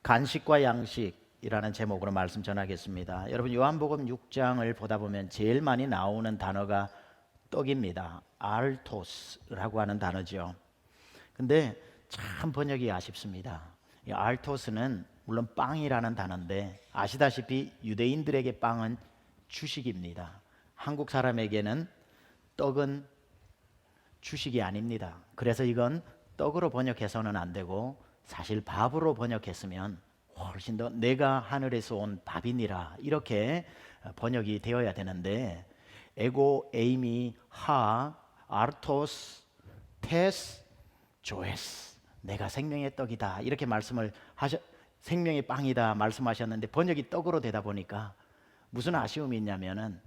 간식과 양식이라는 제목으로 말씀 전하겠습니다. 여러분, 요한복음 6장을 보다 보면 제일 많이 나오는 단어가 떡입니다. 알토스라고 하는 단어죠. 근데 참 번역이 아쉽습니다. 이 알토스는 물론 빵이라는 단어인데 아시다시피 유대인들에게 빵은 주식입니다. 한국 사람에게는 떡은 주식이 아닙니다. 그래서 이건 떡으로 번역해서는 안 되고 사실 밥으로 번역했으면 훨씬 더 내가 하늘에서 온 밥이니라 이렇게 번역이 되어야 되는데 에고, 에이미, 하, 아르토스, 테스, 조에스 내가 생명의 떡이다 이렇게 말씀을 생명의 빵이다 말씀하셨는데 번역이 떡으로 되다 보니까 무슨 아쉬움이 있냐면은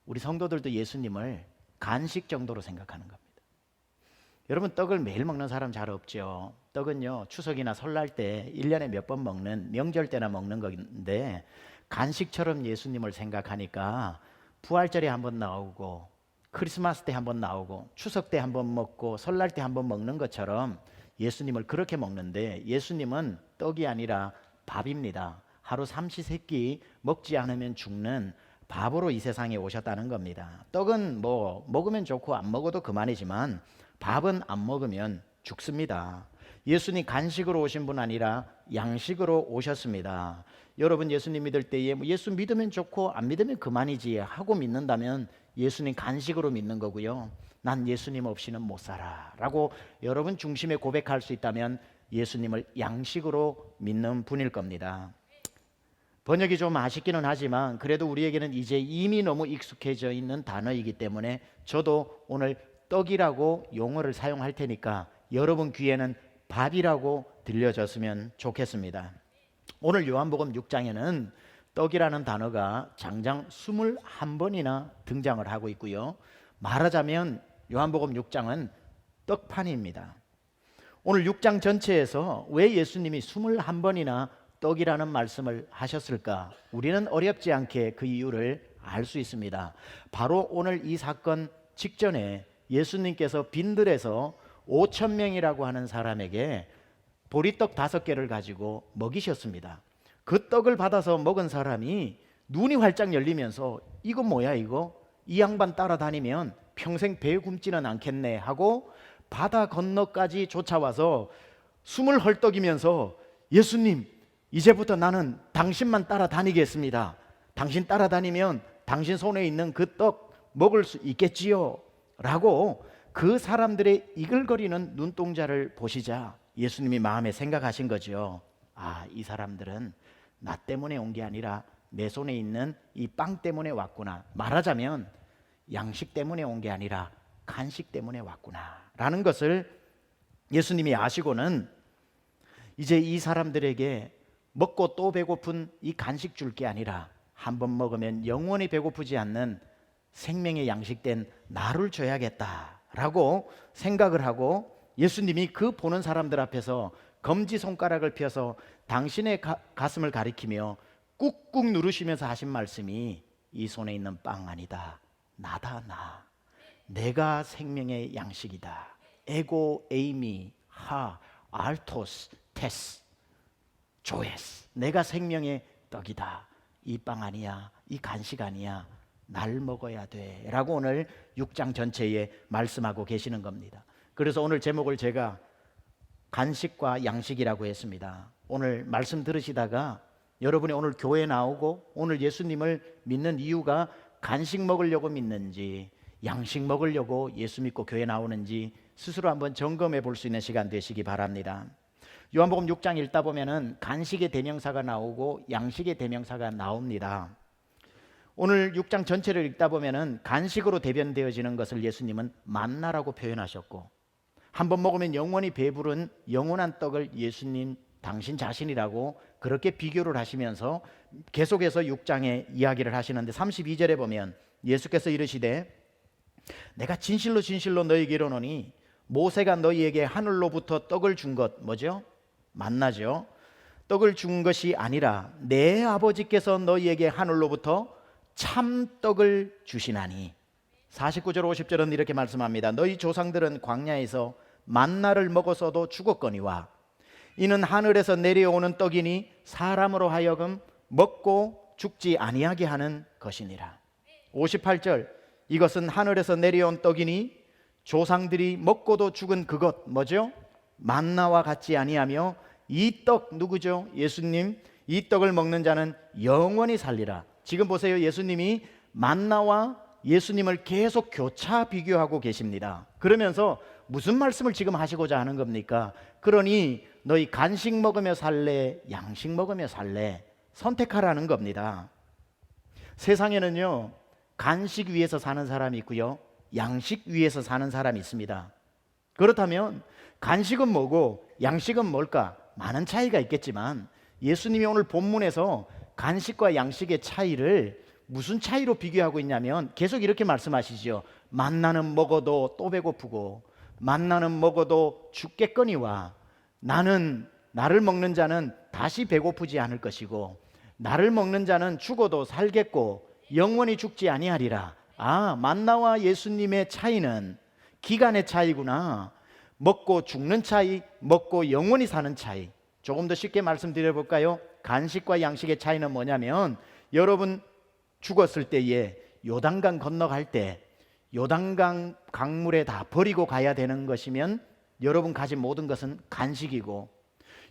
우리 성도들도 예수님을 간식 정도로 생각하는 겁니다. 여러분, 떡을 매일 먹는 사람 잘 없죠. 떡은요 추석이나 설날 때 1년에 몇 번 먹는 명절 때나 먹는 건데 간식처럼 예수님을 생각하니까 부활절에 한번 나오고 크리스마스 때 한번 나오고 추석 때 한번 먹고 설날 때 한번 먹는 것처럼 예수님을 그렇게 먹는데 예수님은 떡이 아니라 밥입니다. 하루 삼시세끼 먹지 않으면 죽는 밥으로 이 세상에 오셨다는 겁니다. 떡은 뭐 먹으면 좋고 안 먹어도 그만이지만 밥은 안 먹으면 죽습니다. 예수님 간식으로 오신 분 아니라 양식으로 오셨습니다. 여러분, 예수님 믿을 때에 예수 믿으면 좋고 안 믿으면 그만이지 하고 믿는다면 예수님 간식으로 믿는 거고요. 난 예수님 없이는 못 살아 라고 여러분 중심에 고백할 수 있다면 예수님을 양식으로 믿는 분일 겁니다. 번역이 좀 아쉽기는 하지만 그래도 우리에게는 이제 이미 너무 익숙해져 있는 단어이기 때문에 저도 오늘 떡이라고 용어를 사용할 테니까 여러분 귀에는 밥이라고 들려졌으면 좋겠습니다. 오늘 요한복음 6장에는 떡이라는 단어가 장장 21번이나 등장을 하고 있고요. 말하자면 요한복음 6장은 떡판입니다. 오늘 6장 전체에서 왜 예수님이 21번이나 떡이라는 말씀을 하셨을까? 우리는 어렵지 않게 그 이유를 알 수 있습니다. 바로 오늘 이 사건 직전에 예수님께서 빈들에서 5,000명이라고 하는 사람에게 보리떡 5개를 가지고 먹이셨습니다. 그 떡을 받아서 먹은 사람이 눈이 활짝 열리면서 이거 뭐야 이거? 이 양반 따라다니면 평생 배 굶지는 않겠네 하고 바다 건너까지 쫓아와서 숨을 헐떡이면서 예수님, 이제부터 나는 당신만 따라다니겠습니다. 당신 따라다니면 당신 손에 있는 그 떡 먹을 수 있겠지요 라고 그 사람들의 이글거리는 눈동자를 보시자 예수님이 마음에 생각하신 거죠. 아, 이 사람들은 나 때문에 온 게 아니라 내 손에 있는 이 빵 때문에 왔구나. 말하자면 양식 때문에 온 게 아니라 간식 때문에 왔구나 라는 것을 예수님이 아시고는 이제 이 사람들에게 먹고 또 배고픈 이 간식 줄 게 아니라 한번 먹으면 영원히 배고프지 않는 생명의 양식된 나를 줘야겠다라고 생각을 하고 예수님이 그 보는 사람들 앞에서 검지손가락을 펴서 당신의 가슴을 가리키며 꾹꾹 누르시면서 하신 말씀이 이 손에 있는 빵 아니다. 나다 나. 내가 생명의 양식이다. 에고, 에이미, 하, 알토스, 테스, 조에스. 내가 생명의 떡이다. 이 빵 아니야. 이 간식 아니야. 날 먹어야 돼 라고 오늘 6장 전체에 말씀하고 계시는 겁니다. 그래서 오늘 제목을 제가 간식과 양식이라고 했습니다. 오늘 말씀 들으시다가 여러분이 오늘 교회 나오고 오늘 예수님을 믿는 이유가 간식 먹으려고 믿는지 양식 먹으려고 예수 믿고 교회 나오는지 스스로 한번 점검해 볼 수 있는 시간 되시기 바랍니다. 요한복음 6장 읽다 보면은 간식의 대명사가 나오고 양식의 대명사가 나옵니다. 오늘 6장 전체를 읽다 보면은 간식으로 대변되어지는 것을 예수님은 만나라고 표현하셨고 한번 먹으면 영원히 배부른 영원한 떡을 예수님 당신 자신이라고 그렇게 비교를 하시면서 계속해서 6장에 이야기를 하시는데 32절에 보면 예수께서 이르시되 내가 진실로 진실로 너희에게 이르노니 모세가 너희에게 하늘로부터 떡을 준 것 뭐죠? 만나죠. 떡을 준 것이 아니라 내 아버지께서 너희에게 하늘로부터 참떡을 주시나니 49절 50절은 이렇게 말씀합니다. 너희 조상들은 광야에서 만나를 먹어서도 죽었거니와 이는 하늘에서 내려오는 떡이니 사람으로 하여금 먹고 죽지 아니하게 하는 것이니라. 58절, 이것은 하늘에서 내려온 떡이니 조상들이 먹고도 죽은 그것 뭐죠? 만나와 같지 아니하며 이 떡 누구죠? 예수님. 이 떡을 먹는 자는 영원히 살리라. 지금 보세요. 예수님이 만나와 예수님을 계속 교차 비교하고 계십니다. 그러면서 무슨 말씀을 지금 하시고자 하는 겁니까? 그러니 너희 간식 먹으며 살래, 양식 먹으며 살래, 선택하라는 겁니다. 세상에는요, 간식 위에서 사는 사람이 있고요, 양식 위에서 사는 사람이 있습니다. 그렇다면 간식은 뭐고 양식은 뭘까? 많은 차이가 있겠지만 예수님이 오늘 본문에서 간식과 양식의 차이를 무슨 차이로 비교하고 있냐면 계속 이렇게 말씀하시죠. 만나는 먹어도 또 배고프고 만나는 먹어도 죽겠거니와 나를 먹는 자는 다시 배고프지 않을 것이고 나를 먹는 자는 죽어도 살겠고 영원히 죽지 아니하리라. 아, 만나와 예수님의 차이는 기간의 차이구나. 먹고 죽는 차이, 먹고 영원히 사는 차이. 조금 더 쉽게 말씀드려 볼까요? 간식과 양식의 차이는 뭐냐면 여러분 죽었을 때에 요단강 건너갈 때 요단강 강물에 다 버리고 가야 되는 것이면 여러분 가진 모든 것은 간식이고,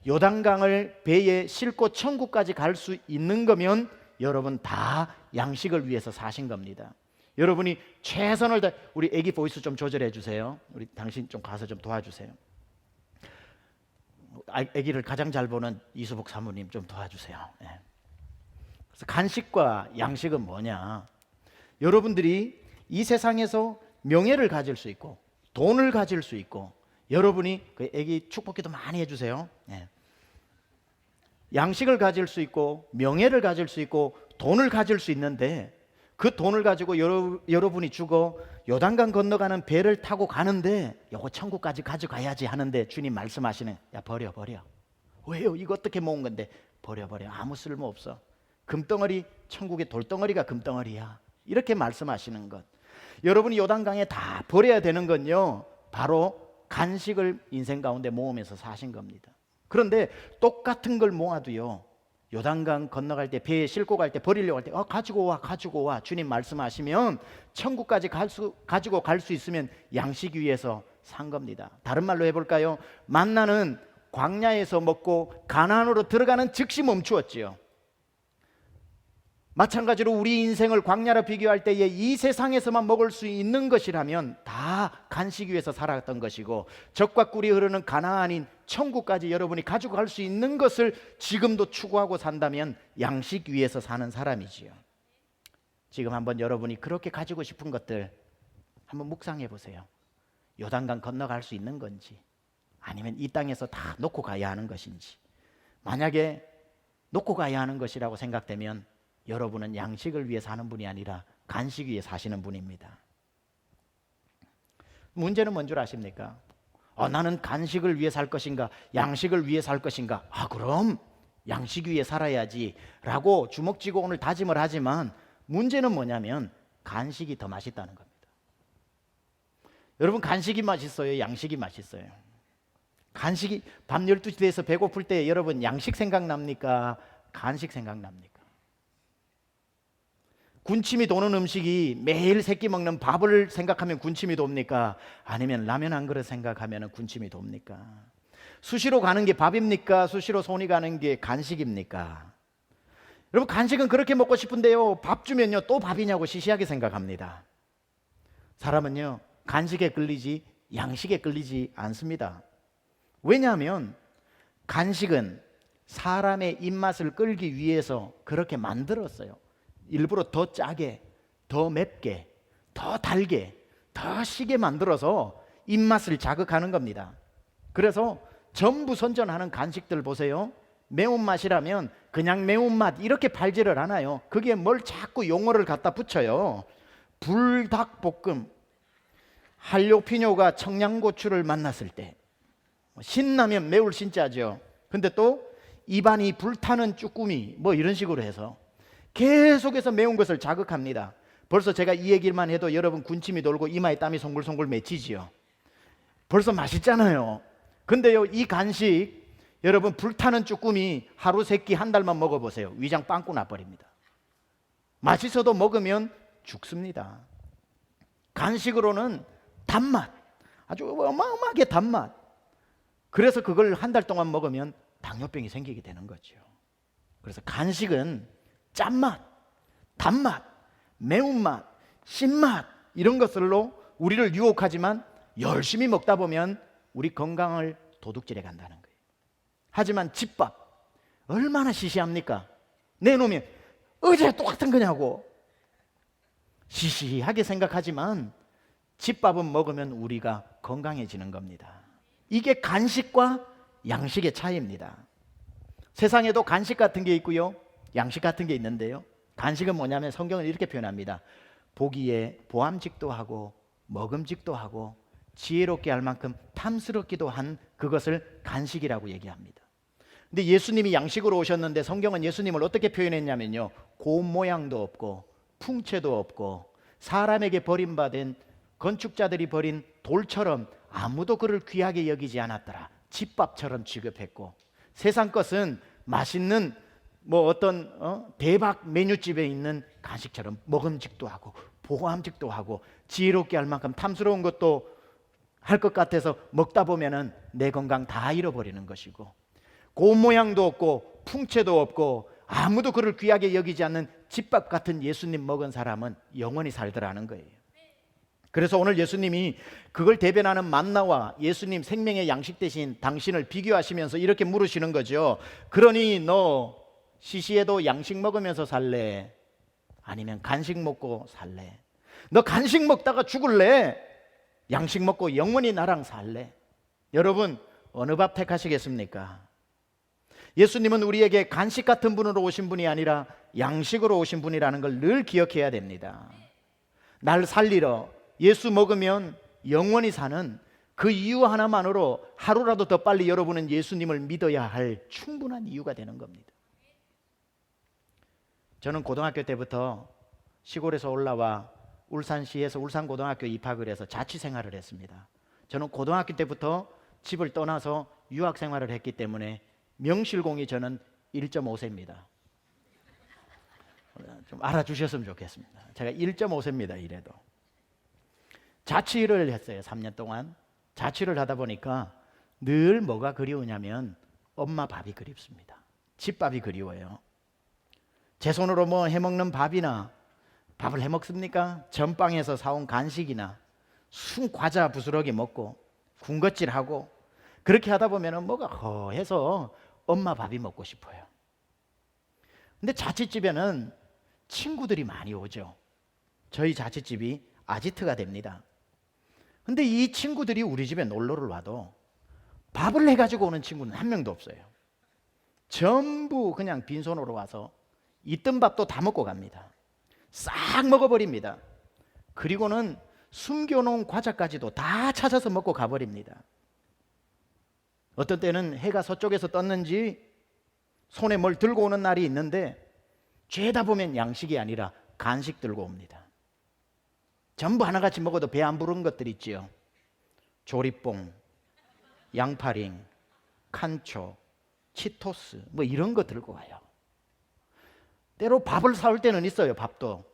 요단강을 배에 싣고 천국까지 갈 수 있는 거면 여러분 다 양식을 위해서 사신 겁니다. 여러분이 최선을 다, 우리 애기 보이스 좀 조절해 주세요. 우리 당신 좀 가서 좀 도와주세요. 애기를 가장 잘 보는 이수복 사모님 좀 도와주세요. 네. 그래서 간식과 양식은 뭐냐? 여러분들이 이 세상에서 명예를 가질 수 있고 돈을 가질 수 있고, 여러분이 그 애기 축복기도 많이 해주세요. 네. 양식을 가질 수 있고 명예를 가질 수 있고 돈을 가질 수 있는데 그 돈을 가지고 여러분이 죽어 요단강 건너가는 배를 타고 가는데 요거 천국까지 가져가야지 하는데 주님 말씀하시는, 야 버려. 왜요? 이거 어떻게 모은 건데? 버려. 아무 쓸모 없어. 금덩어리, 천국의 돌덩어리가 금덩어리야. 이렇게 말씀하시는 것. 여러분이 요단강에 다 버려야 되는 건요, 바로 간식을 인생 가운데 모으면서 사신 겁니다. 그런데 똑같은 걸 모아도요, 요단강 건너갈 때, 배에 싣고 갈 때, 버리려고 할 때 가지고 와 주님 말씀하시면 천국까지 가지고 갈 수 있으면 양식 위에서 산 겁니다. 다른 말로 해볼까요? 만나는 광야에서 먹고 가나안으로 들어가는 즉시 멈추었지요. 마찬가지로 우리 인생을 광야로 비교할 때에 이 세상에서만 먹을 수 있는 것이라면 다 간식 위에서 살았던 것이고, 젖과 꿀이 흐르는 가나안인 천국까지 여러분이 가지고 갈 수 있는 것을 지금도 추구하고 산다면 양식 위에서 사는 사람이지요. 지금 한번 여러분이 그렇게 가지고 싶은 것들 한번 묵상해 보세요. 요단강 건너갈 수 있는 건지, 아니면 이 땅에서 다 놓고 가야 하는 것인지. 만약에 놓고 가야 하는 것이라고 생각되면 여러분은 양식을 위해 사는 분이 아니라 간식 위해 사시는 분입니다. 문제는 뭔 줄 아십니까? 나는 간식을 위해 살 것인가, 양식을 위해 살 것인가? 그럼 양식 위해 살아야지 라고 주먹 쥐고 오늘 다짐을 하지만, 문제는 뭐냐면 간식이 더 맛있다는 겁니다. 여러분, 간식이 맛있어요? 양식이 맛있어요? 간식이 밤 12시 돼서 배고플 때 여러분 양식 생각납니까? 간식 생각납니까? 군침이 도는 음식이 매일 세끼 먹는 밥을 생각하면 군침이 돕니까? 아니면 라면 한 그릇 생각하면 군침이 돕니까? 수시로 가는 게 밥입니까? 수시로 손이 가는 게 간식입니까? 여러분, 간식은 그렇게 먹고 싶은데요, 밥 주면요 또 밥이냐고 시시하게 생각합니다. 사람은요 간식에 끌리지 양식에 끌리지 않습니다. 왜냐하면 간식은 사람의 입맛을 끌기 위해서 그렇게 만들었어요. 일부러 더 짜게, 더 맵게, 더 달게, 더 시게 만들어서 입맛을 자극하는 겁니다. 그래서 전부 선전하는 간식들 보세요. 매운맛이라면 그냥 매운맛 이렇게 팔지를 않아요. 그게 뭘 자꾸 용어를 갖다 붙여요. 불닭볶음, 할로피뇨가 청양고추를 만났을 때, 신라면 매울 신자죠. 근데 또 입안이 불타는 쭈꾸미 뭐 이런 식으로 해서 계속해서 매운 것을 자극합니다. 벌써 제가 이 얘기만 해도 여러분 군침이 돌고 이마에 땀이 송글송글 맺히지요. 벌써 맛있잖아요. 근데요, 이 간식 여러분, 불타는 쭈꾸미 하루 세 끼 한 달만 먹어보세요. 위장 빵꾸 나버립니다. 맛있어도 먹으면 죽습니다. 간식으로는 단맛, 아주 어마어마하게 단맛. 그래서 그걸 한 달 동안 먹으면 당뇨병이 생기게 되는 거죠. 그래서 간식은 짠맛, 단맛, 매운맛, 신맛 이런 것들로 우리를 유혹하지만 열심히 먹다 보면 우리 건강을 도둑질해 간다는 거예요. 하지만 집밥 얼마나 시시합니까? 내놓으면 어제 똑같은 거냐고 시시하게 생각하지만 집밥은 먹으면 우리가 건강해지는 겁니다. 이게 간식과 양식의 차이입니다. 세상에도 간식 같은 게 있고요, 양식 같은 게 있는데요, 간식은 뭐냐면 성경은 이렇게 표현합니다. 보기에 보암직도 하고 먹음직도 하고 지혜롭게 할 만큼 탐스럽기도 한 그것을 간식이라고 얘기합니다. 근데 예수님이 양식으로 오셨는데 성경은 예수님을 어떻게 표현했냐면요, 고운 모양도 없고 풍채도 없고 사람에게 버림받은 건축자들이 버린 돌처럼 아무도 그를 귀하게 여기지 않았더라. 집밥처럼 취급했고, 세상 것은 맛있는 어떤 대박 메뉴집에 있는 간식처럼 먹음직도 하고 보암직도 하고 지혜롭게 할 만큼 탐스러운 것도 할 것 같아서 먹다 보면은 내 건강 다 잃어버리는 것이고, 고운 모양도 없고 풍채도 없고 아무도 그를 귀하게 여기지 않는 집밥 같은 예수님 먹은 사람은 영원히 살더라는 거예요. 그래서 오늘 예수님이 그걸 대변하는 만나와 예수님 생명의 양식 대신 당신을 비교하시면서 이렇게 물으시는 거죠. 그러니 너 시시해도 양식 먹으면서 살래? 아니면 간식 먹고 살래? 너 간식 먹다가 죽을래? 양식 먹고 영원히 나랑 살래? 여러분, 어느 밥 택하시겠습니까? 예수님은 우리에게 간식 같은 분으로 오신 분이 아니라 양식으로 오신 분이라는 걸 늘 기억해야 됩니다. 날 살리러 예수 먹으면 영원히 사는 그 이유 하나만으로 하루라도 더 빨리 여러분은 예수님을 믿어야 할 충분한 이유가 되는 겁니다. 저는 고등학교 때부터 시골에서 올라와 울산시에서 울산고등학교 입학을 해서 자취생활을 했습니다. 저는 고등학교 때부터 집을 떠나서 유학생활을 했기 때문에 명실공히 저는 1.5세입니다. 좀 알아주셨으면 좋겠습니다. 제가 1.5세입니다. 이래도 자취를 했어요. 3년 동안 자취를 하다 보니까 늘 뭐가 그리우냐면 엄마 밥이 그립습니다. 집밥이 그리워요. 제 손으로 뭐 해먹는 밥이나 밥을 해먹습니까? 전방에서 사온 간식이나 순 과자 부스러기 먹고 군것질하고 그렇게 하다 보면 뭐가 허해서 엄마 밥이 먹고 싶어요. 근데 자취집에는 친구들이 많이 오죠. 저희 자취집이 아지트가 됩니다. 근데 이 친구들이 우리 집에 놀러를 와도 밥을 해가지고 오는 친구는 한 명도 없어요. 전부 그냥 빈손으로 와서 있던 밥도 다 먹고 갑니다. 싹 먹어버립니다. 그리고는 숨겨놓은 과자까지도 다 찾아서 먹고 가버립니다. 어떤 때는 해가 서쪽에서 떴는지 손에 뭘 들고 오는 날이 있는데 죄다 보면 양식이 아니라 간식 들고 옵니다. 전부 하나같이 먹어도 배 안 부른 것들 있지요. 조리뽕, 양파링, 칸초, 치토스 뭐 이런 거 들고 와요. 때로 밥을 사올 때는 있어요. 밥도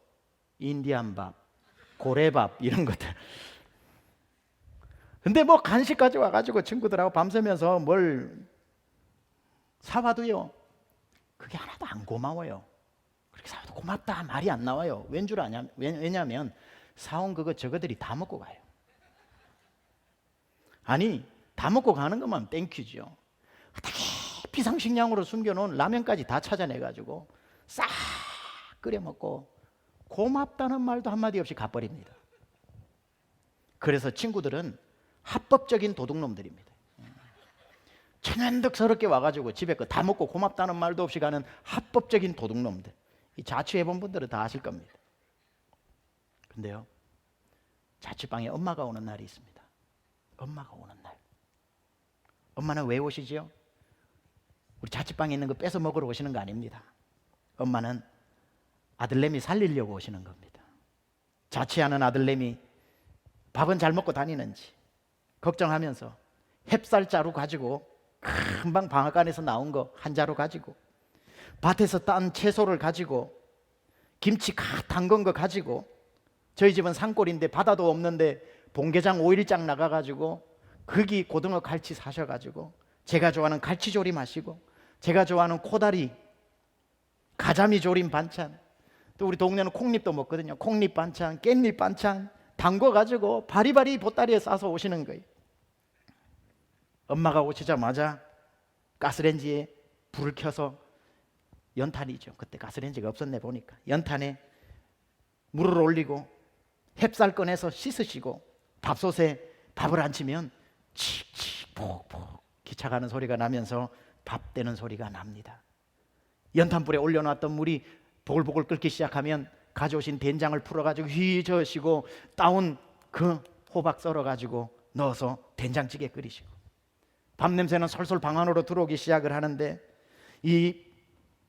인디안 밥, 고래밥 이런 것들. 근데 뭐 간식까지 와가지고 친구들하고 밤새면서 뭘 사와도요, 그게 하나도 안 고마워요. 그렇게 사와도 고맙다 말이 안 나와요. 왠 줄 아냐? 왜냐하면 사온 그거 저거들이 다 먹고 가요. 아니 다 먹고 가는 것만 땡큐죠. 어떻게 비상식량으로 숨겨놓은 라면까지 다 찾아내가지고 싹 끓여 먹고 고맙다는 말도 한마디 없이 가버립니다. 그래서 친구들은 합법적인 도둑놈들입니다. 천연덕스럽게 와가지고 집에 거 다 먹고 고맙다는 말도 없이 가는 합법적인 도둑놈들. 이 자취해본 분들은 다 아실 겁니다. 근데요, 자취방에 엄마가 오는 날이 있습니다. 엄마가 오는 날. 엄마는 왜 오시지요? 우리 자취방에 있는 거 뺏어 먹으러 오시는 거 아닙니다. 엄마는 아들내미 살리려고 오시는 겁니다. 자취하는 아들내미 밥은 잘 먹고 다니는지 걱정하면서 햅쌀자루 가지고 금방 방앗간에서 나온 거 한 자루 가지고, 밭에서 딴 채소를 가지고, 김치 갓 담근 거 가지고, 저희 집은 산골인데 바다도 없는데 봉게장 5일장 나가가지고 거기 고등어 갈치 사셔가지고 제가 좋아하는 갈치조림 하시고, 제가 좋아하는 코다리 가자미 조림 반찬, 또 우리 동네는 콩잎도 먹거든요. 콩잎 반찬, 깻잎 반찬 담궈가지고 바리바리 보따리에 싸서 오시는 거예요. 엄마가 오시자마자 가스레인지에 불을 켜서, 연탄이죠, 그때 가스레인지가 없었네 보니까, 연탄에 물을 올리고 햅쌀 꺼내서 씻으시고 밥솥에 밥을 앉히면 칙칙 폭폭 기차 가는 소리가 나면서 밥 되는 소리가 납니다. 연탄불에 올려놨던 물이 보글보글 끓기 시작하면 가져오신 된장을 풀어가지고 휘 저으시고 따온 그 호박 썰어가지고 넣어서 된장찌개 끓이시고, 밥 냄새는 솔솔 방 안으로 들어오기 시작을 하는데 이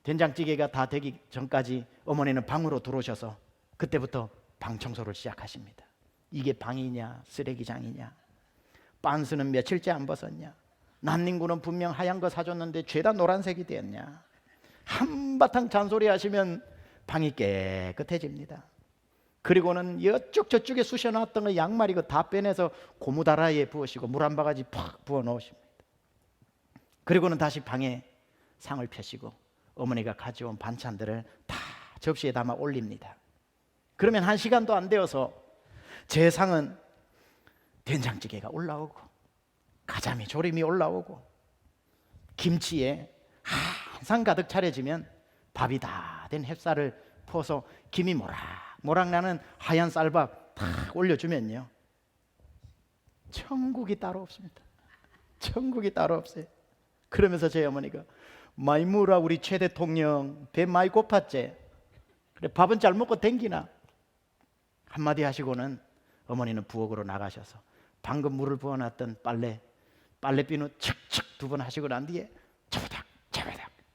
된장찌개가 다 되기 전까지 어머니는 방으로 들어오셔서 그때부터 방 청소를 시작하십니다. 이게 방이냐 쓰레기장이냐, 빤스는 며칠째 안 벗었냐, 난닝구는 분명 하얀 거 사줬는데 죄다 노란색이 되었냐, 한바탕 잔소리 하시면 방이 깨끗해집니다. 그리고는 이쪽 저쪽에 쑤셔놨던 거 양말이 다 빼내서 고무다라이에 부으시고 물 한 바가지 팍 부어 넣으십니다. 그리고는 다시 방에 상을 펴시고 어머니가 가져온 반찬들을 다 접시에 담아 올립니다. 그러면 1시간도 안 되어서 제 상은 된장찌개가 올라오고 가자미 조림이 올라오고 김치에 한상 가득 차려지면 밥이 다 된 햅쌀을 퍼서 김이 모락모락 나는 하얀 쌀밥 탁 올려주면요, 천국이 따로 없습니다. 천국이 따로 없어요. 그러면서 제 어머니가 마이무라 우리 최 대통령 배 많이 고팠지? 그래 밥은 잘 먹고 댕기나? 한마디 하시고는 어머니는 부엌으로 나가셔서 방금 물을 부어놨던 빨래비누 칙칙 2번 하시고 난 뒤에 차바닥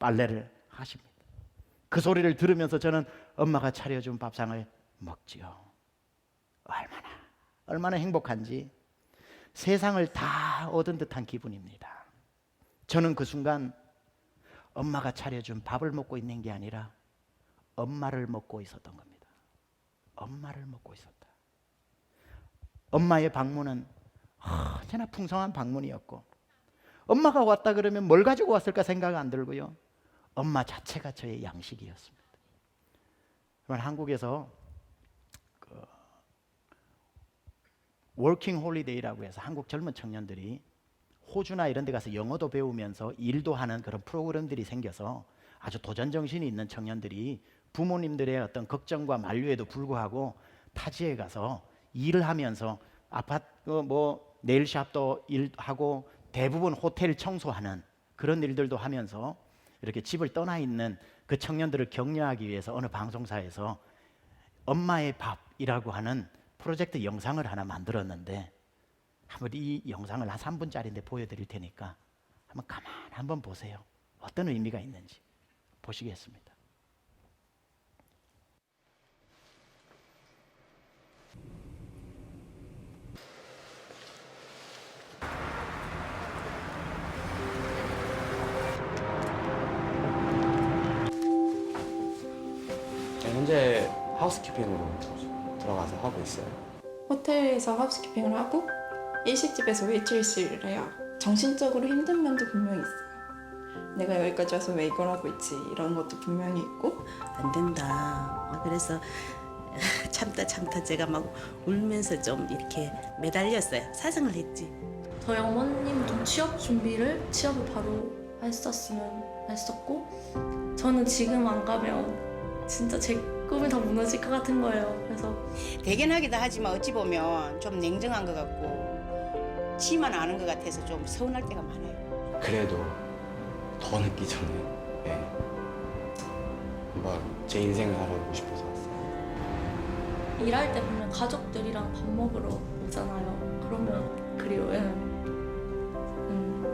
빨래를 하십니다. 그 소리를 들으면서 저는 엄마가 차려준 밥상을 먹지요. 얼마나 행복한지 세상을 다 얻은 듯한 기분입니다. 저는 그 순간 엄마가 차려준 밥을 먹고 있는 게 아니라 엄마를 먹고 있었던 겁니다. 엄마를 먹고 있었다. 엄마의 방문은 언제나 풍성한 방문이었고, 엄마가 왔다 그러면 뭘 가지고 왔을까 생각 안 들고요, 엄마 자체가 저의 양식이었습니다. 한국에서 워킹 홀리데이라고 해서 한국 젊은 청년들이 호주나 이런 데 가서 영어도 배우면서 일도 하는 그런 프로그램들이 생겨서 아주 도전 정신이 있는 청년들이 부모님들의 어떤 걱정과 만류에도 불구하고 타지에 가서 일을 하면서 아파트 네일샵도 일하고 대부분 호텔 청소하는 그런 일들도 하면서 이렇게 집을 떠나 있는 그 청년들을 격려하기 위해서 어느 방송사에서 엄마의 밥이라고 하는 프로젝트 영상을 하나 만들었는데, 한번 이 영상을 한 3분짜리인데 보여드릴 테니까 한번 보세요. 어떤 의미가 있는지 보시겠습니다. 현재 하우스키핑으로 들어가서 하고 있어요. 호텔에서 하우스키핑을 하고 일식집에서 웨이트리스를 해요. 정신적으로 힘든 면도 분명히 있어요. 내가 여기까지 와서 왜 이걸 하고 있지, 이런 것도 분명히 있고. 안 된다. 그래서 참다 제가 막 울면서 좀 이렇게 매달렸어요. 사정을 했지. 저희 어머님도 취업을 바로 했었으면 했었고, 저는 지금 안 가면 진짜 제 꿈이 다 무너질 것 같은 거예요. 그래서 대견하기도 하지만 어찌 보면 좀 냉정한 것 같고 치만 아는 것 같아서 좀 서운할 때가 많아요. 그래도 더 늦기 전에 한번 제 인생을 알아보고 싶어서 왔어요. 일할 때 보면 가족들이랑 밥 먹으러 오잖아요. 그러면 그리워요.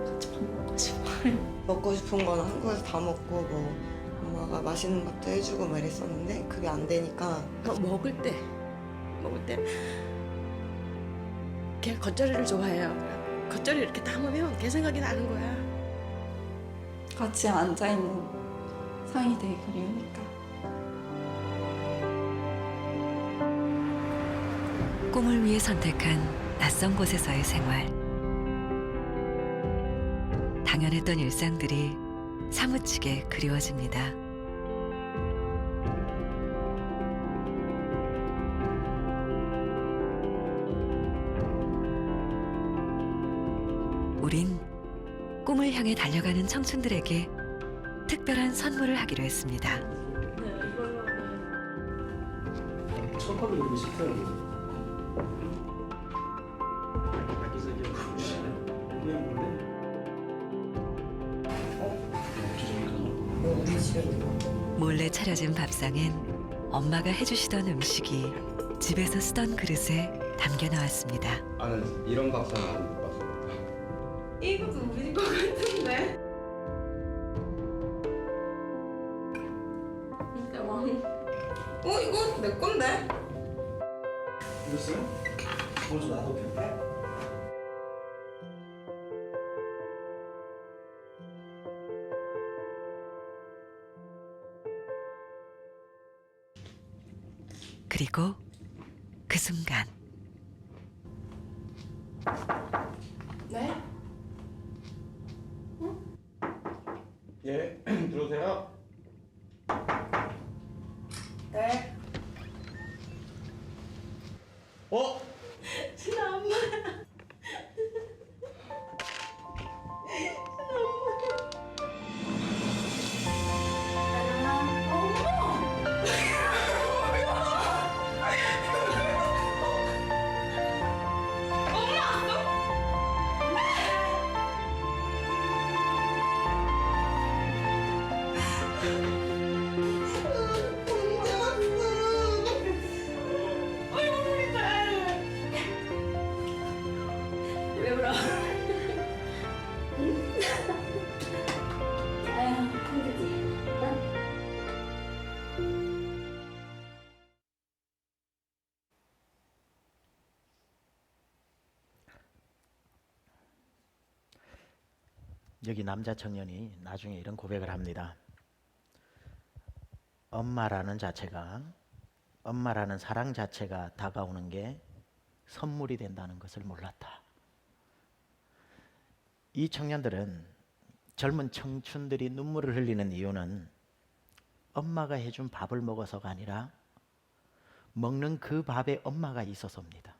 같이 밥 먹고 싶어요. 먹고 싶은 건 한국에서 다 먹고 엄마가 맛있는 것도 해주고 막 이랬었는데 그게 안 되니까 먹을 때 그냥 겉절이를 좋아해요. 겉절이 이렇게 담으면 걔 생각이 나는 거야. 같이 앉아있는 상이 되게 그리우니까. 꿈을 위해 선택한 낯선 곳에서의 생활. 당연했던 일상들이 사무치게 그리워집니다. 우린 꿈을 향해 달려가는 청춘들에게 특별한 선물을 하기로 했습니다. 첫걸로 이렇게 시켜요. 몰래 차려진 밥상엔 엄마가 해주시던 음식이 집에서 쓰던 그릇에 담겨 나왔습니다. 나는 이런 밥상 안 봤어. 이것도 우리 거 같은데? 진짜 왕. 이거 내 건데? 이랬어요? 먼저 놔뒀겠네. 그리고 그 순간 네? 예, 들어오세요. 네. 어? 왜 울어? 아유, 힘들지. 여기 남자 청년이 나중에 이런 고백을 합니다. 엄마라는 사랑 자체가 다가오는 게 선물이 된다는 것을 몰랐다. 이 청년들은, 젊은 청춘들이 눈물을 흘리는 이유는 엄마가 해준 밥을 먹어서가 아니라 먹는 그 밥에 엄마가 있어서입니다.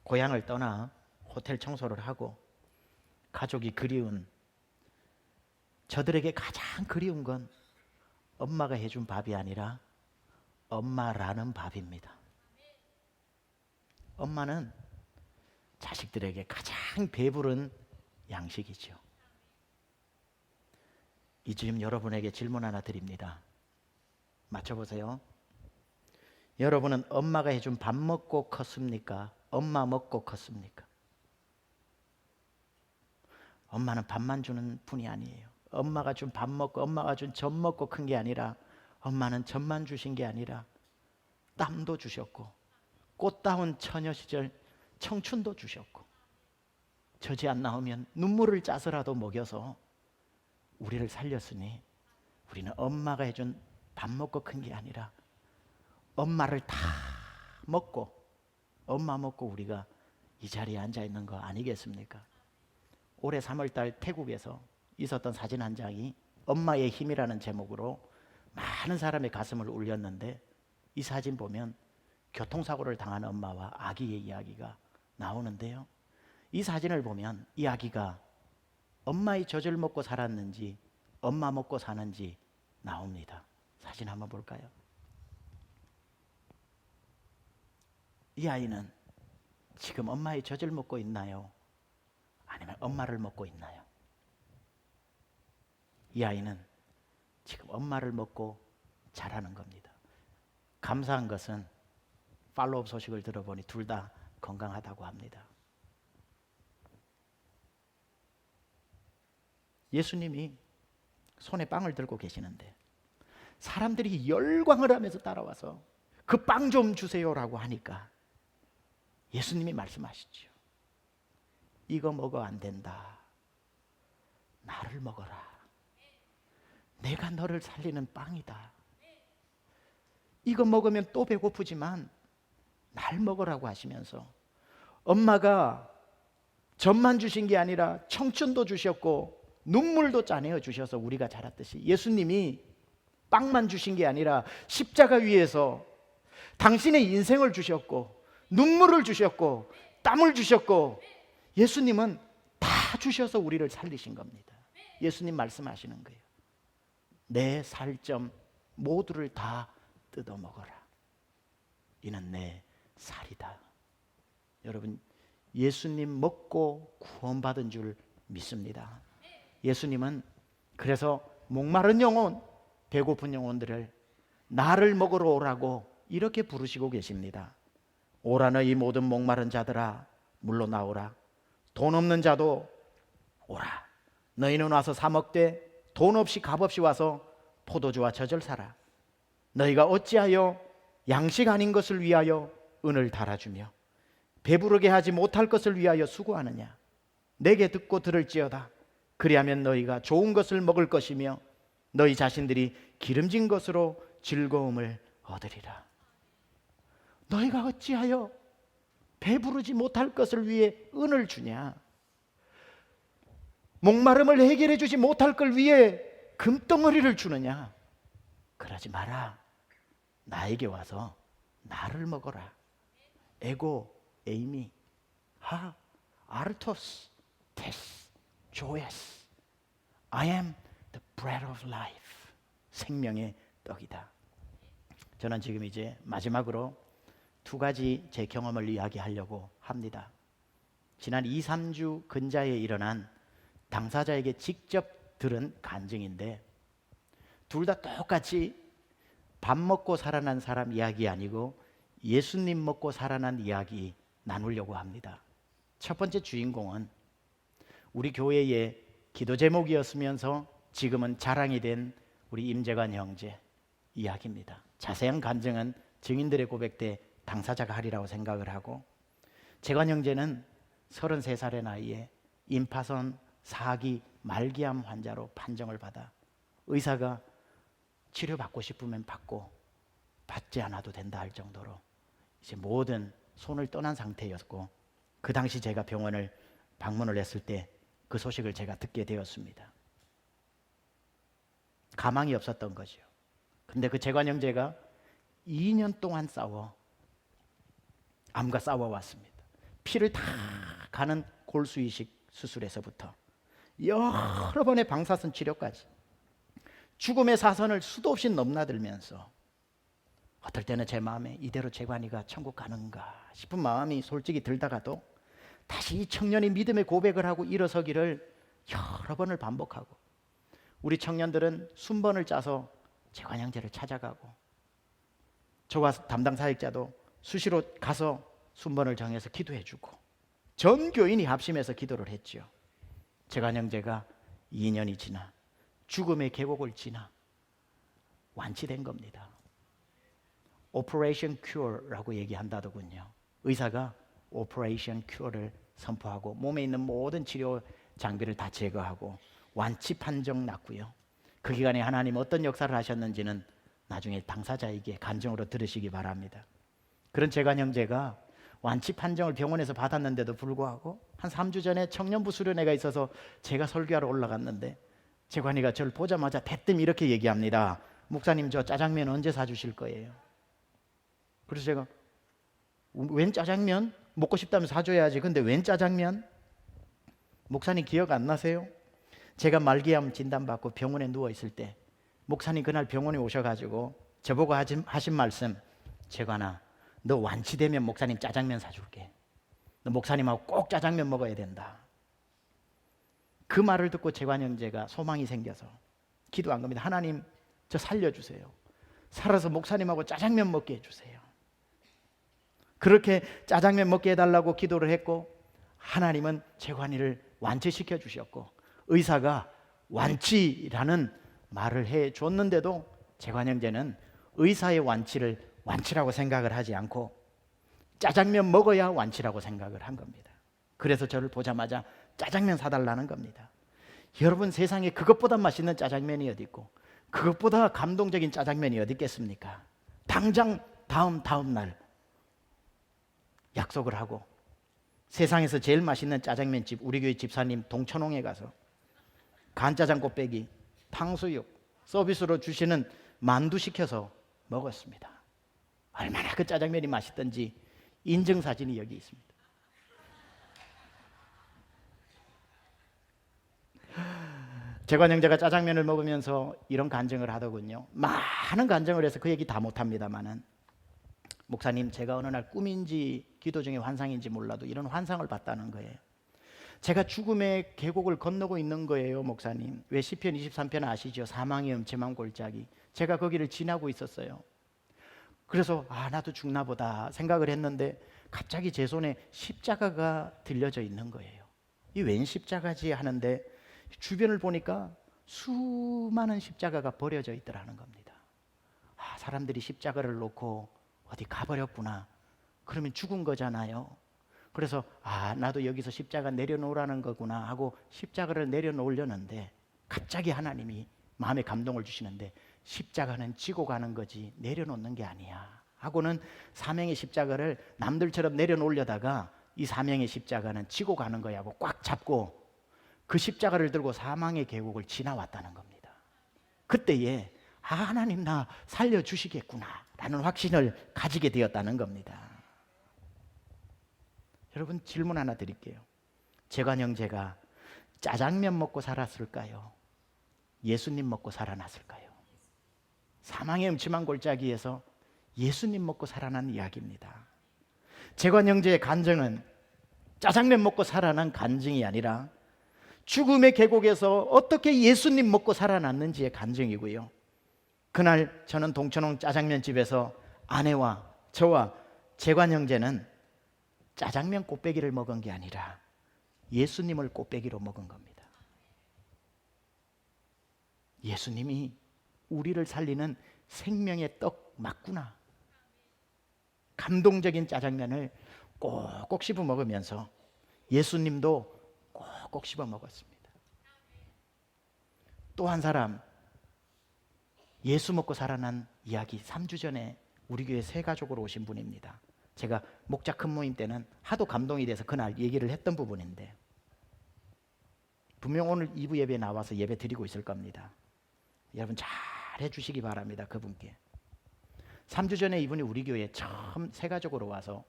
고향을 떠나 호텔 청소를 하고 가족이 그리운, 저들에게 가장 그리운 건 엄마가 해준 밥이 아니라 엄마라는 밥입니다. 엄마는 자식들에게 가장 배부른 양식이죠. 이쯤 여러분에게 질문 하나 드립니다. 맞춰보세요. 여러분은 엄마가 해준 밥 먹고 컸습니까? 엄마 먹고 컸습니까? 엄마는 밥만 주는 분이 아니에요. 엄마가 준 밥 먹고, 엄마가 준 젖 먹고 큰 게 아니라, 엄마는 젖만 주신 게 아니라 땀도 주셨고 꽃다운 처녀 시절 청춘도 주셨고, 젖이 안 나오면 눈물을 짜서라도 먹여서 우리를 살렸으니, 우리는 엄마가 해준 밥 먹고 큰 게 아니라 엄마를 다 먹고, 엄마 먹고 우리가 이 자리에 앉아 있는 거 아니겠습니까? 올해 3월달 태국에서 있었던 사진 한 장이 엄마의 힘이라는 제목으로 많은 사람의 가슴을 울렸는데, 이 사진 보면 교통사고를 당한 엄마와 아기의 이야기가 나오는데요. 이 사진을 보면 이 아기가 엄마의 젖을 먹고 살았는지 엄마 먹고 사는지 나옵니다. 사진 한번 볼까요? 이 아이는 지금 엄마의 젖을 먹고 있나요? 아니면 엄마를 먹고 있나요? 이 아이는 지금 엄마를 먹고 자라는 겁니다. 감사한 것은 팔로업 소식을 들어보니 둘 다 건강하다고 합니다. 예수님이 손에 빵을 들고 계시는데 사람들이 열광을 하면서 따라와서 그 빵 좀 주세요라고 하니까 예수님이 말씀하시죠. 이거 먹어 안 된다. 나를 나를 먹어라. 내가 너를 살리는 빵이다. 이거 먹으면 또 배고프지만 날 먹으라고 하시면서 엄마가 젖만 주신 게 아니라 청춘도 주셨고 눈물도 짜내어 주셔서 우리가 자랐듯이 예수님이 빵만 주신 게 아니라 십자가 위에서 당신의 인생을 주셨고 눈물을 주셨고 땀을 주셨고 예수님은 다 주셔서 우리를 살리신 겁니다. 예수님 말씀하시는 거예요. 내 살점 모두를 다 뜯어 먹어라. 이는 내 살이다. 여러분, 예수님 먹고 구원받은 줄 믿습니다. 예수님은 그래서 목마른 영혼, 배고픈 영혼들을 나를 먹으러 오라고 이렇게 부르시고 계십니다. 오라 너희 모든 목마른 자들아 물로 나오라. 돈 없는 자도 오라. 너희는 와서 사 먹되 돈 없이 값 없이 와서 포도주와 젖을 사라. 너희가 어찌하여 양식 아닌 것을 위하여 은을 달아주며 배부르게 하지 못할 것을 위하여 수고하느냐. 내게 듣고 들을지어다. 그리하면 너희가 좋은 것을 먹을 것이며 너희 자신들이 기름진 것으로 즐거움을 얻으리라. 너희가 어찌하여 배부르지 못할 것을 위해 은을 주냐. 목마름을 해결해 주지 못할 걸 위해 금덩어리를 주느냐. 그러지 마라. 나에게 와서 나를 먹어라. 에고 에이미 하 아르토스 테스 조에스 I am the bread of life. 생명의 떡이다. 저는 지금 이제 마지막으로 두 가지 제 경험을 이야기하려고 합니다. 지난 2, 3주 근자에 일어난 당사자에게 직접 들은 간증인데 둘 다 똑같이 밥 먹고 살아난 사람 이야기 아니고 예수님 먹고 살아난 이야기 나누려고 합니다. 첫 번째 주인공은 우리 교회의 기도 제목이었으면서 지금은 자랑이 된 우리 임재관 형제 이야기입니다. 자세한 간증은 증인들의 고백 때 당사자가 하리라고 생각을 하고, 재관 형제는 33살의 나이에 임파선 4기 말기암 환자로 판정을 받아 의사가 치료받고 싶으면 받고 받지 않아도 된다 할 정도로 이제 모든 손을 떠난 상태였고, 그 당시 제가 병원을 방문을 했을 때 그 소식을 제가 듣게 되었습니다. 가망이 없었던 거죠. 근데 그 재관 형제가 2년 동안 암과 싸워왔습니다. 피를 다 가는 골수이식 수술에서부터 여러 번의 방사선 치료까지 죽음의 사선을 수도 없이 넘나들면서 어떨 때는 제 마음에 이대로 재관이가 천국 가는가 싶은 마음이 솔직히 들다가도 다시 이 청년이 믿음의 고백을 하고 일어서기를 여러 번을 반복하고, 우리 청년들은 순번을 짜서 재관 형제를 찾아가고 저와 담당 사역자도 수시로 가서 순번을 정해서 기도해주고 전 교인이 합심해서 기도를 했죠. 재관 형제가 2년이 지나 죽음의 계곡을 지나 완치된 겁니다. 오퍼레이션 큐어라고 얘기한다더군요. 의사가 오퍼레이션 큐어를 선포하고 몸에 있는 모든 치료 장비를 다 제거하고 완치 판정 났고요. 그 기간에 하나님 어떤 역사를 하셨는지는 나중에 당사자에게 간증으로 들으시기 바랍니다. 그런 재관 형제가 완치 판정을 병원에서 받았는데도 불구하고 한 3주 전에 청년부 수련회가 있어서 제가 설교하러 올라갔는데 재관이가 저를 보자마자 대뜸 이렇게 얘기합니다. 목사님, 저 짜장면 언제 사주실 거예요? 그래서 제가 웬 짜장면? 먹고 싶다면 사줘야지. 근데 웬 짜장면? 목사님 기억 안 나세요? 제가 말기암 진단받고 병원에 누워있을 때 목사님 그날 병원에 오셔가지고 저보고 하신 말씀, 재관아, 너 완치되면 목사님 짜장면 사줄게. 너 목사님하고 꼭 짜장면 먹어야 된다. 그 말을 듣고 재관 형제가 소망이 생겨서 기도한 겁니다. 하나님, 저 살려주세요. 살아서 목사님하고 짜장면 먹게 해주세요. 그렇게 짜장면 먹게 해달라고 기도를 했고, 하나님은 재관이를 완치시켜 주셨고, 의사가 완치라는 말을 해줬는데도 재관 형제는 의사의 완치를 완치라고 생각을 하지 않고 짜장면 먹어야 완치라고 생각을 한 겁니다. 그래서 저를 보자마자 짜장면 사달라는 겁니다. 여러분, 세상에 그것보다 맛있는 짜장면이 어디 있고 그것보다 감동적인 짜장면이 어디 있겠습니까? 당장 다음 날 약속을 하고 세상에서 제일 맛있는 짜장면집 우리 교회 집사님 동천홍에 가서 간짜장 곱빼기, 탕수육 서비스로 주시는 만두 시켜서 먹었습니다. 얼마나 그 짜장면이 맛있던지 인증사진이 여기 있습니다. 재관 형제가 짜장면을 먹으면서 이런 간증을 하더군요. 많은 간증을 해서 그 얘기 다 못합니다만은, 목사님, 제가 어느 날 꿈인지 기도 중에 환상인지 몰라도 이런 환상을 봤다는 거예요. 제가 죽음의 계곡을 건너고 있는 거예요, 목사님. 왜 시편 23편 아시죠? 사망의 음침한 골짜기. 제가 거기를 지나고 있었어요. 그래서 나도 죽나 보다 생각을 했는데 갑자기 제 손에 십자가가 들려져 있는 거예요. 이 웬 십자가지 하는데 주변을 보니까 수많은 십자가가 버려져 있더라는 겁니다. 사람들이 십자가를 놓고 어디 가버렸구나. 그러면 죽은 거잖아요. 그래서 나도 여기서 십자가 내려놓으라는 거구나 하고 십자가를 내려놓으려는데 갑자기 하나님이 마음에 감동을 주시는데, 십자가는 지고 가는 거지 내려놓는 게 아니야 하고는 사명의 십자가를 남들처럼 내려놓으려다가 이 사명의 십자가는 지고 가는 거야 하고 꽉 잡고 그 십자가를 들고 사망의 계곡을 지나왔다는 겁니다. 그때에 하나님 나 살려주시겠구나 라는 확신을 가지게 되었다는 겁니다. 여러분, 질문 하나 드릴게요. 재관 형제가 짜장면 먹고 살았을까요? 예수님 먹고 살아났을까요? 사망의 음침한 골짜기에서 예수님 먹고 살아난 이야기입니다. 재관 형제의 간증은 짜장면 먹고 살아난 간증이 아니라 죽음의 계곡에서 어떻게 예수님 먹고 살아났는지의 간증이고요. 그날 저는 동천홍 짜장면 집에서 아내와 저와 재관 형제는 짜장면 곱빼기를 먹은 게 아니라 예수님을 곱빼기로 먹은 겁니다. 예수님이 우리를 살리는 생명의 떡 맞구나. 감동적인 짜장면을 꼭꼭 씹어 먹으면서 예수님도 꼭꼭 씹어 먹었습니다. 또 한 사람, 예수 먹고 살아난 이야기, 3주 전에 우리 교회 새 가족으로 오신 분입니다. 제가 목자 큰 모임 때는 하도 감동이 돼서 그날 얘기를 했던 부분인데, 분명 오늘 2부 예배에 나와서 예배 드리고 있을 겁니다. 여러분 잘 해주시기 바랍니다. 그분께. 3주 전에 이분이 우리 교회에 처음 새 가족으로 와서,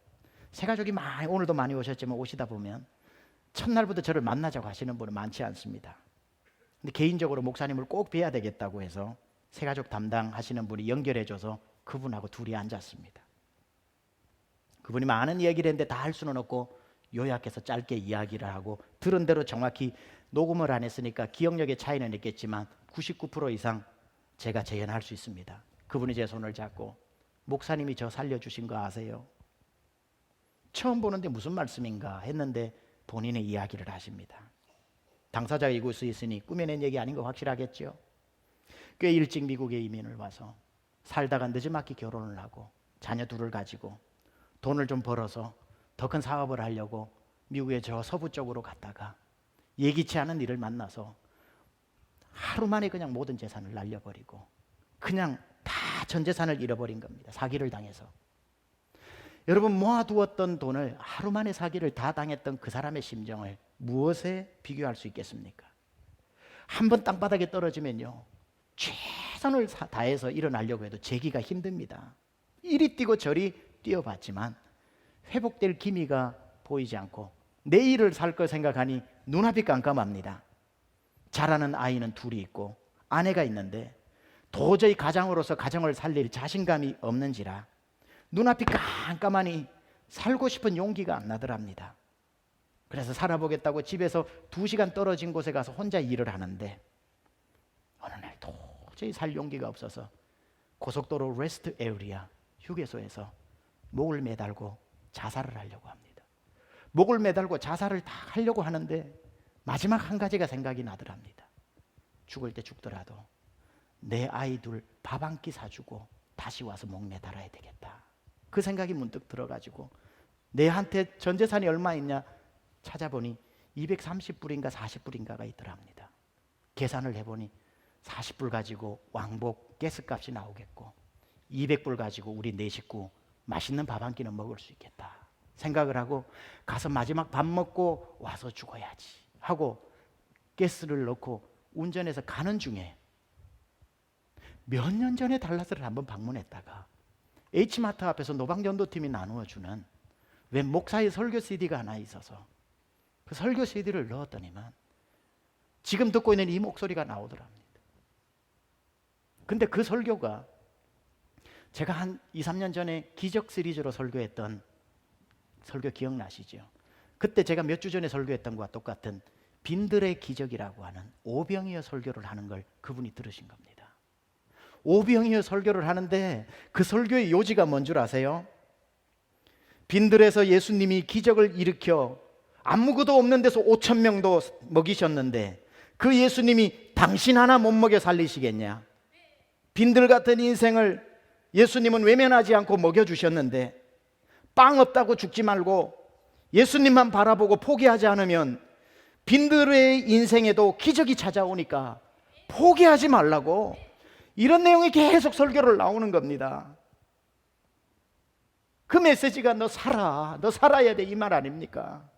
새 가족이 오늘도 많이 오셨지만 오시다 보면 첫날부터 저를 만나자고 하시는 분은 많지 않습니다. 근데 개인적으로 목사님을 꼭 뵈야 되겠다고 해서 새 가족 담당하시는 분이 연결해줘서 그분하고 둘이 앉았습니다. 그분이 많은 이야기를 했는데 다 할 수는 없고 요약해서 짧게 이야기를 하고, 들은 대로 정확히 녹음을 안 했으니까 기억력의 차이는 있겠지만 99% 이상 제가 재현할 수 있습니다. 그분이 제 손을 잡고, 목사님이 저 살려주신 거 아세요? 처음 보는데 무슨 말씀인가 했는데 본인의 이야기를 하십니다. 당사자가 이곳에 있으니 꾸며낸 얘기 아닌 거 확실하겠죠? 꽤 일찍 미국에 이민을 와서 살다가 늦지막히 결혼을 하고 자녀 둘을 가지고 돈을 좀 벌어서 더 큰 사업을 하려고 미국의 저 서부 쪽으로 갔다가 예기치 않은 일을 만나서 하루 만에 그냥 모든 재산을 날려버리고 그냥 다 전 재산을 잃어버린 겁니다. 사기를 당해서. 여러분, 모아두었던 돈을 하루 만에 사기를 다 당했던 그 사람의 심정을 무엇에 비교할 수 있겠습니까? 한번 땅바닥에 떨어지면요, 최선을 다해서 일어나려고 해도 재기가 힘듭니다. 이리 뛰고 저리 뛰어봤지만 회복될 기미가 보이지 않고 내일을 살 걸 생각하니 눈앞이 깜깜합니다. 자라는 아이는 둘이 있고 아내가 있는데 도저히 가장으로서 가정을 살릴 자신감이 없는지라 눈앞이 깜깜하니 살고 싶은 용기가 안 나더랍니다. 그래서 살아보겠다고 집에서 2시간 떨어진 곳에 가서 혼자 일을 하는데 어느 날 도저히 살 용기가 없어서 고속도로 레스트 에어리아 휴게소에서 목을 매달고 자살을 하려고 합니다. 목을 매달고 자살을 다 하려고 하는데 마지막 한 가지가 생각이 나더랍니다. 죽을 때 죽더라도 내 아이 둘 밥 한 끼 사주고 다시 와서 목 매달아야 되겠다. 그 생각이 문득 들어가지고 내한테 전 재산이 얼마 있냐 찾아보니 230불인가 40불인가가 있더랍니다. 계산을 해보니 40불 가지고 왕복 가스값이 나오겠고 200불 가지고 우리 네 식구 맛있는 밥 한 끼는 먹을 수 있겠다 생각을 하고 가서 마지막 밥 먹고 와서 죽어야지 하고 가스를 넣고 운전해서 가는 중에 몇 년 전에 달라스를 한번 방문했다가 H마트 앞에서 노방전도팀이 나누어주는 웬 목사의 설교 CD가 하나 있어서 그 설교 CD를 넣었더니만 지금 듣고 있는 이 목소리가 나오더랍니다. 근데 그 설교가 제가 한 2, 3년 전에 기적 시리즈로 설교했던 설교 기억나시죠? 그때 제가 몇 주 전에 설교했던 것과 똑같은 빈들의 기적이라고 하는 오병이어 설교를 하는 걸 그분이 들으신 겁니다. 오병이어 설교를 하는데 그 설교의 요지가 뭔 줄 아세요? 빈들에서 예수님이 기적을 일으켜 아무것도 없는 데서 5,000명도 먹이셨는데 그 예수님이 당신 하나 못 먹여 살리시겠냐? 빈들 같은 인생을 예수님은 외면하지 않고 먹여주셨는데 빵 없다고 죽지 말고 예수님만 바라보고 포기하지 않으면 빈들의 인생에도 기적이 찾아오니까 포기하지 말라고 이런 내용이 계속 설교를 나오는 겁니다. 그 메시지가 너 살아야 돼 이 말 아닙니까?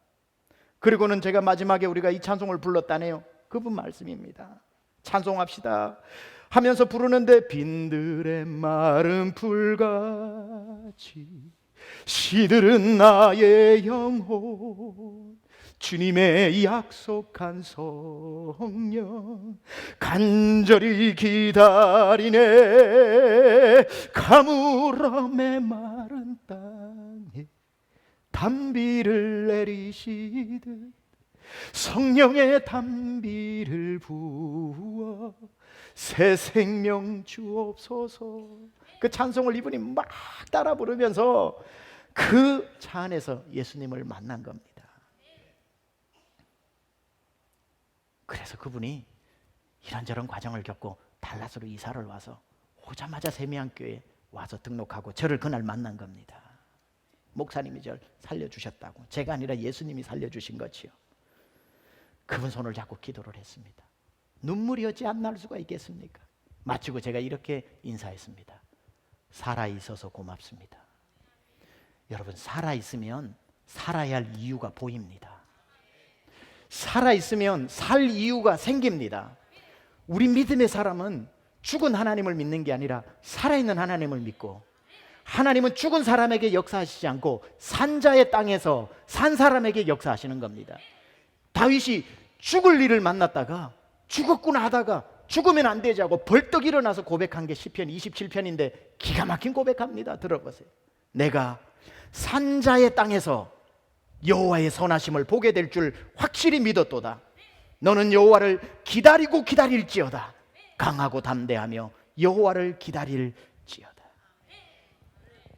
그리고는 제가 마지막에 우리가 이 찬송을 불렀다네요. 그분 말씀입니다. 찬송합시다 하면서 부르는데 빈들의 마른 풀같이 시들은 나의 영혼 주님의 약속한 성령 간절히 기다리네 가물어 메마른 땅에 단비를 내리시듯 성령의 단비를 부어 새 생명 주옵소서. 그 찬송을 이분이 막 따라 부르면서 그 차 안에서 예수님을 만난 겁니다. 그래서 그분이 이런저런 과정을 겪고 달라스로 이사를 와서 오자마자 세미안교회에 와서 등록하고 저를 그날 만난 겁니다. 목사님이 저를 살려주셨다고. 제가 아니라 예수님이 살려주신 것이요. 그분 손을 잡고 기도를 했습니다. 눈물이 어찌 안 날 수가 있겠습니까? 마치고 제가 이렇게 인사했습니다. 살아있어서 고맙습니다. 여러분, 살아있으면 살아야 할 이유가 보입니다. 살아있으면 살 이유가 생깁니다. 우리 믿음의 사람은 죽은 하나님을 믿는 게 아니라 살아있는 하나님을 믿고, 하나님은 죽은 사람에게 역사하시지 않고 산 자의 땅에서 산 사람에게 역사하시는 겁니다. 다윗이 죽을 일을 만났다가 죽었구나 하다가 죽으면 안 되지 하고 벌떡 일어나서 고백한 게 시편 27편인데 기가 막힌 고백합니다. 들어보세요. 내가 산 자의 땅에서 여호와의 선하심을 보게 될 줄 확실히 믿었도다. 너는 여호와를 기다리고 기다릴지어다. 강하고 담대하며 여호와를 기다릴지어다.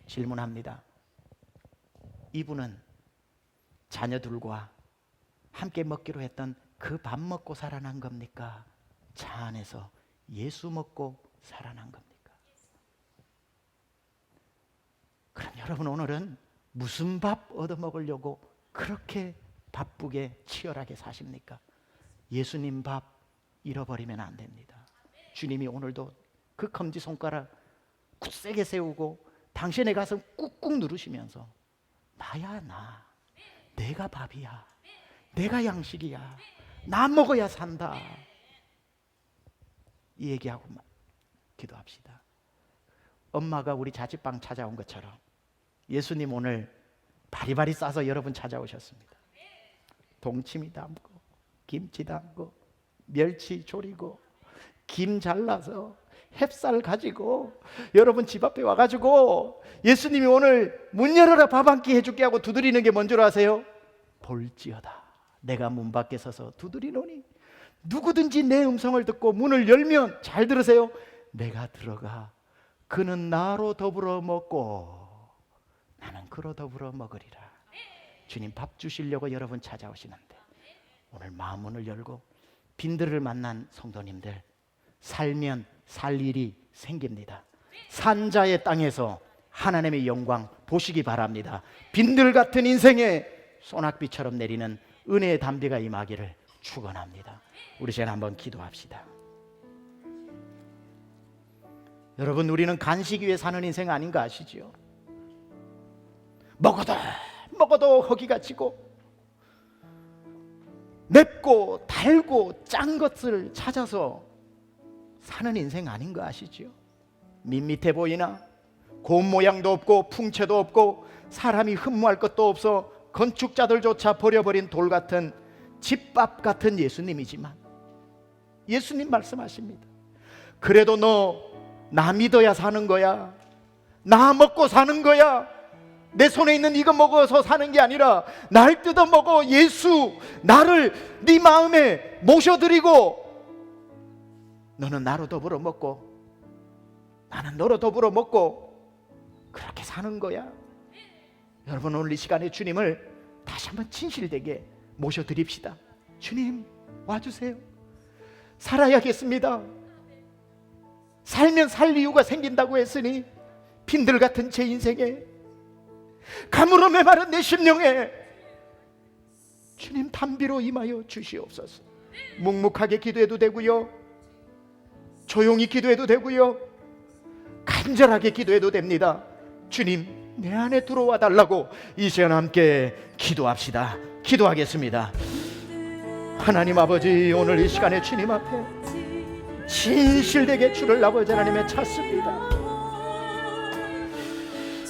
질문합니다. 이분은 자녀들과 함께 먹기로 했던 그 밥 먹고 살아난 겁니까? 차 안에서 예수 먹고 살아난 겁니까? 그럼 여러분, 오늘은 무슨 밥 얻어먹으려고 그렇게 바쁘게 치열하게 사십니까? 예수님 밥 잃어버리면 안 됩니다. 주님이 오늘도 그 검지손가락 굳세게 세우고 당신의 가슴 꾹꾹 누르시면서 나야 나, 내가 밥이야, 내가 양식이야, 나 먹어야 산다, 이 얘기하고 기도합시다. 엄마가 우리 자취방 찾아온 것처럼 예수님 오늘 바리바리 싸서 여러분 찾아오셨습니다. 동치미 담고 김치 담고 멸치 조리고 김 잘라서 햅쌀 가지고 여러분 집 앞에 와가지고 예수님이 오늘 문 열어라 밥 한 끼 해줄게 하고 두드리는 게 뭔 줄 아세요? 볼지어다 내가 문 밖에 서서 두드리노니 누구든지 내 음성을 듣고 문을 열면, 잘 들으세요, 내가 들어가 그는 나로 더불어 먹고 나는 그로 더불어 먹으리라. 주님 밥 주시려고 여러분 찾아오시는데 오늘 마음 문을 열고 빈들을 만난 성도님들, 살면 살 일이 생깁니다. 산자의 땅에서 하나님의 영광 보시기 바랍니다. 빈들 같은 인생에 소낙비처럼 내리는 은혜의 담비가 임하기를 축원합니다. 우리 시간 한번 기도합시다. 여러분, 우리는 간식 위에 사는 인생 아닌 거 아시죠? 먹어도 허기가 지고 맵고 달고 짠 것을 찾아서 사는 인생 아닌 거 아시죠? 밋밋해 보이나 고운 모양도 없고 풍채도 없고 사람이 흠모할 것도 없어 건축자들조차 버려버린 돌 같은 집밥 같은 예수님이지만 예수님 말씀하십니다. 그래도 너 나 믿어야 사는 거야. 나 먹고 사는 거야. 내 손에 있는 이거 먹어서 사는 게 아니라 날 뜯어 먹어. 예수, 나를 네 마음에 모셔드리고 너는 나로 더불어 먹고 나는 너로 더불어 먹고 그렇게 사는 거야. 여러분, 오늘 이 시간에 주님을 다시 한번 진실되게 모셔드립시다. 주님, 와주세요. 살아야겠습니다. 살면 살 이유가 생긴다고 했으니 빈들 같은 제 인생에 가물어 메마른 내 심령에 주님 단비로 임하여 주시옵소서. 묵묵하게 기도해도 되고요, 조용히 기도해도 되고요, 간절하게 기도해도 됩니다. 주님, 내 안에 들어와 달라고 이 시간 함께 기도합시다. 기도하겠습니다. 하나님 아버지, 오늘 이 시간에 주님 앞에 진실되게 주를 아버지 하나님의 찾습니다.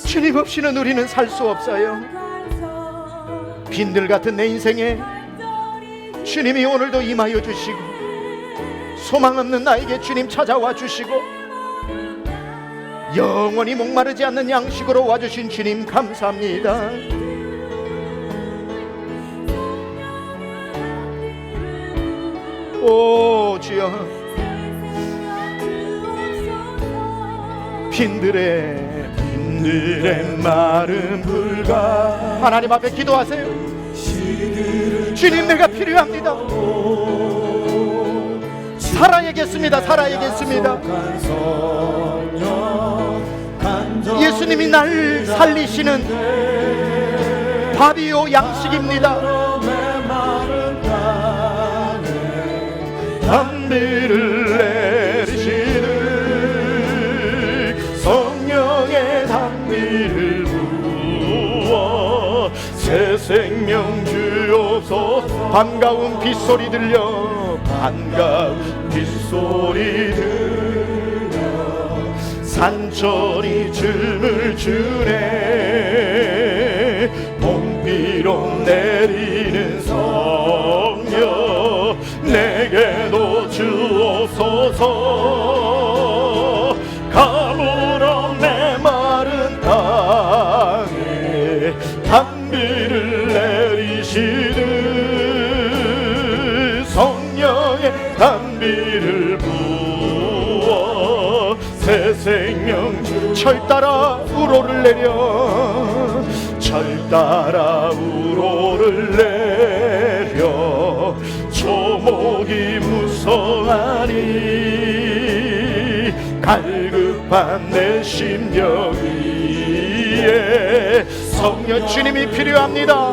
주님 없이는 우리는 살 수 없어요. 빈들 같은 내 인생에 주님이 오늘도 임하여 주시고 소망 없는 나에게 주님 찾아와 주시고 영원히 목마르지 않는 양식으로 와주신 주님 감사합니다. 오 주여, 빈들의 마른 불과 하나님 앞에 기도하세요. 주님, 내가 필요합니다. 살아야겠습니다. 살아야겠습니다. 예수님이 날 살리시는 밥이요 양식입니다. 단비를 내리시는 성령의 단비를 부어 새 생명 주옵소서. 반가운 빗소리 들려, 반가운 빗소리 들려 산천이 춤을 추네. 봄비로 내리는 성령 내게도 주옵소서. 가물어 메마른 땅에 단비를 내리시는 성령의 단비를 부어 새 생명 철 따라 우로를 내려, 철 따라 우로를 내려 초목이 무성하니 갈급한 내 심령 위에 성령 주님이 필요합니다.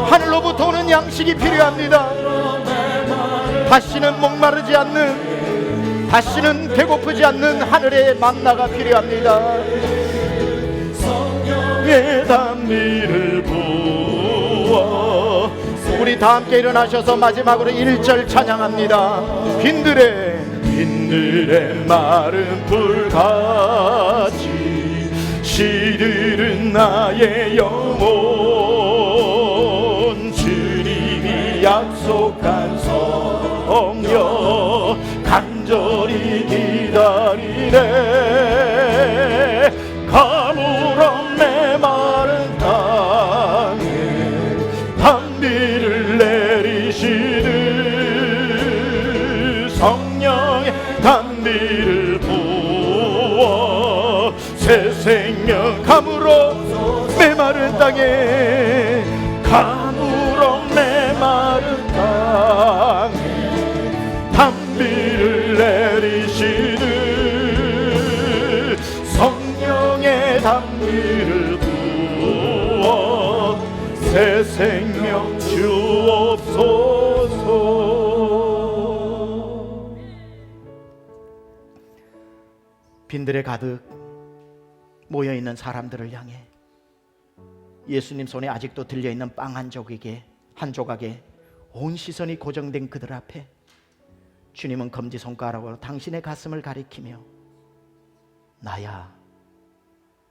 하늘로부터 오는 양식이 필요합니다. 다시는 목마르지 않는, 다시는 배고프지 않는 하늘의 만나가 필요합니다. 성령의 단비를 부어 우리 다 함께 일어나셔서 마지막으로 1절 찬양합니다. 빈들의 마른 불같이 시들은 나의 영혼, 주님이 약속한 성령 간절히 기다리네. 가물어 메마른 땅에 단비를 내리시는 성령의 단비를 부어 새 생명 가물어 메마른 땅에, 가물어 메마른 땅에 단비를 내리시는 성령의 단비를 부어 새 생명 주옵소서. 빈들에 가득 모여있는 사람들을 향해 예수님 손에 아직도 들려있는 빵 한 조각에 온 시선이 고정된 그들 앞에 주님은 검지손가락으로 당신의 가슴을 가리키며 나야,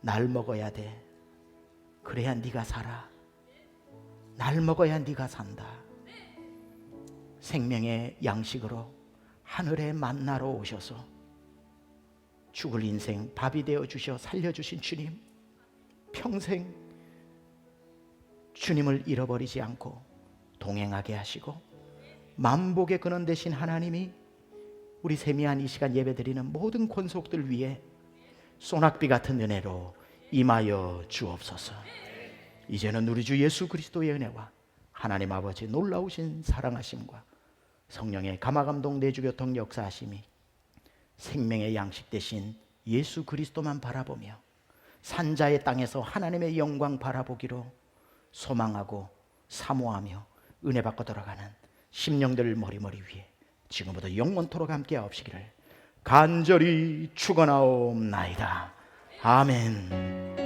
날 먹어야 돼. 그래야 네가 살아. 날 먹어야 네가 산다. 생명의 양식으로 하늘의 만나로 오셔서 죽을 인생 밥이 되어 주셔 살려주신 주님, 평생 주님을 잃어버리지 않고 동행하게 하시고 만복의 근원 되신 하나님이 우리 세미한 이 시간 예배드리는 모든 권속들 위에 소낙비 같은 은혜로 임하여 주옵소서. 이제는 우리 주 예수 그리스도의 은혜와 하나님 아버지 놀라우신 사랑하심과 성령의 감화감동 내주교통 역사하심이 생명의 양식 되신 예수 그리스도만 바라보며 산자의 땅에서 하나님의 영광 바라보기로 소망하고 사모하며 은혜 받고 돌아가는 심령들 머리머리 위에 지금부터 영원토록 함께 하옵시기를 간절히 축원하옵나이다. 아멘.